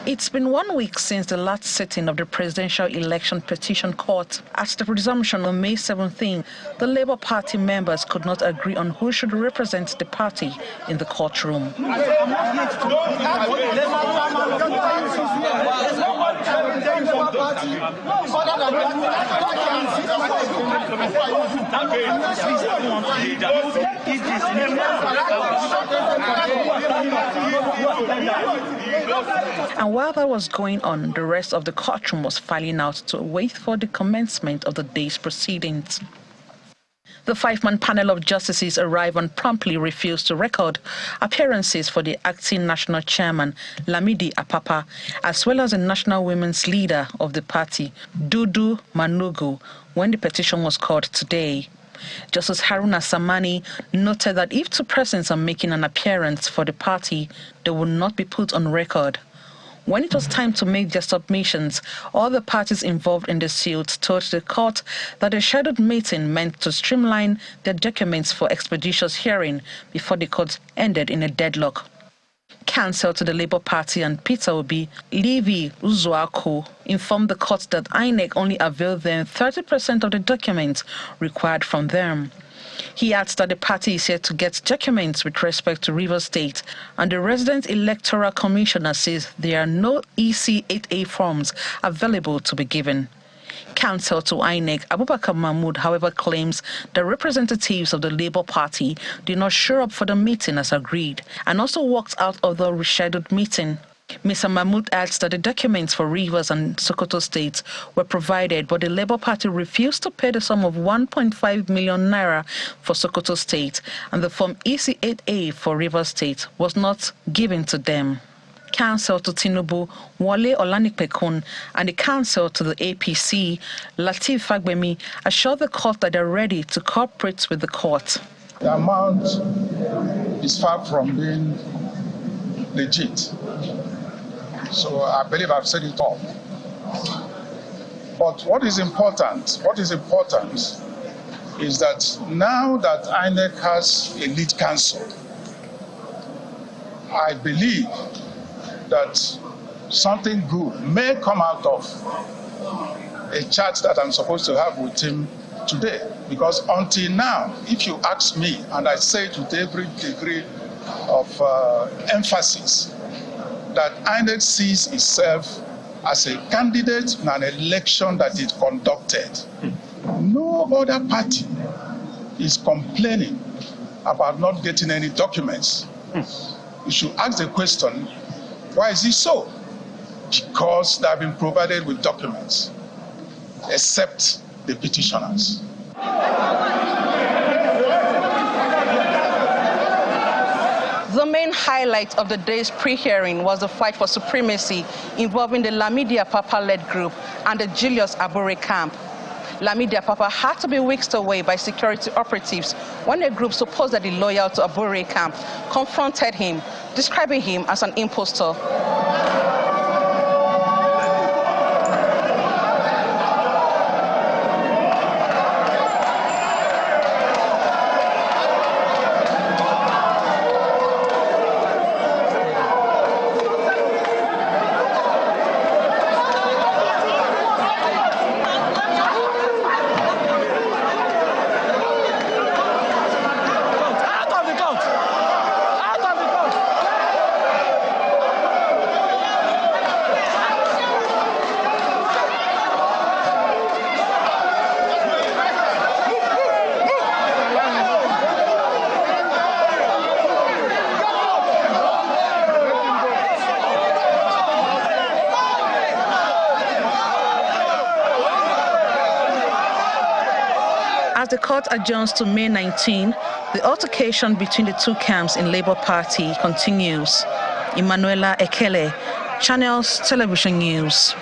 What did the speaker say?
It's been 1 week since the last sitting of the Presidential Election Petition Court. At the resumption on May 17, the Labour Party members could not agree on who should represent the party in the courtroom. And while that was going on, the rest of the courtroom was filing out to wait for the commencement of the day's proceedings. The five-man panel of justices arrived and promptly refused to record appearances for the acting national chairman, Lamidi Apapa, as well as the national women's leader of the party, Dudu Manugu, when the petition was called today. Justice Haruna Samani noted that if two persons are making an appearance for the party, they will not be put on record. When it was time to make their submissions, all the parties involved in the suit told the court that the scheduled meeting meant to streamline their documents for expeditious hearing before the court ended in a deadlock. Counsel to the Labour Party and Peter Obi, Levi Uzuaku, informed the court that INEC only availed them 30% of the documents required from them. He adds that the party is yet to get documents with respect to Rivers State, and the Resident Electoral Commissioner says there are no EC8A forms available to be given. Counsel to INEC, Abubakar Mahmood, however, claims the representatives of the Labour Party did not show up for the meeting as agreed and also walked out of the rescheduled meeting. Mr. Mahmood adds that the documents for Rivers and Sokoto states were provided, but the Labour Party refused to pay the sum of 1.5 million naira for Sokoto State, and the form EC8A for Rivers State was not given to them. Counsel to Tinubu, Wale Olanipekun, and the counsel to the APC, Lateef Fagbemi, assured the court that they're ready to cooperate with the court. The amount is far from being legit. So I believe I've said it all. But what is important is that now that INEC has a lead counsel, I believe that something good may come out of a chat that I'm supposed to have with him today. Because until now, if you ask me, and I say it with every degree of emphasis, that INEC sees itself as a candidate in an election that it conducted. No other party is complaining about not getting any documents. You should ask the question, why is it so? Because they have been provided with documents, except the petitioners. The main highlight of the day's pre-hearing was the fight for supremacy involving the Lamidi Apapa-led group and the Julius Abure camp. Lamidi Apapa had to be whisked away by security operatives when a group supposedly loyal to Abure camp confronted him, describing him as an impostor. As the court adjourns to May 19, the altercation between the two camps in Labour Party continues. Emanuela Ekele, Channels Television News.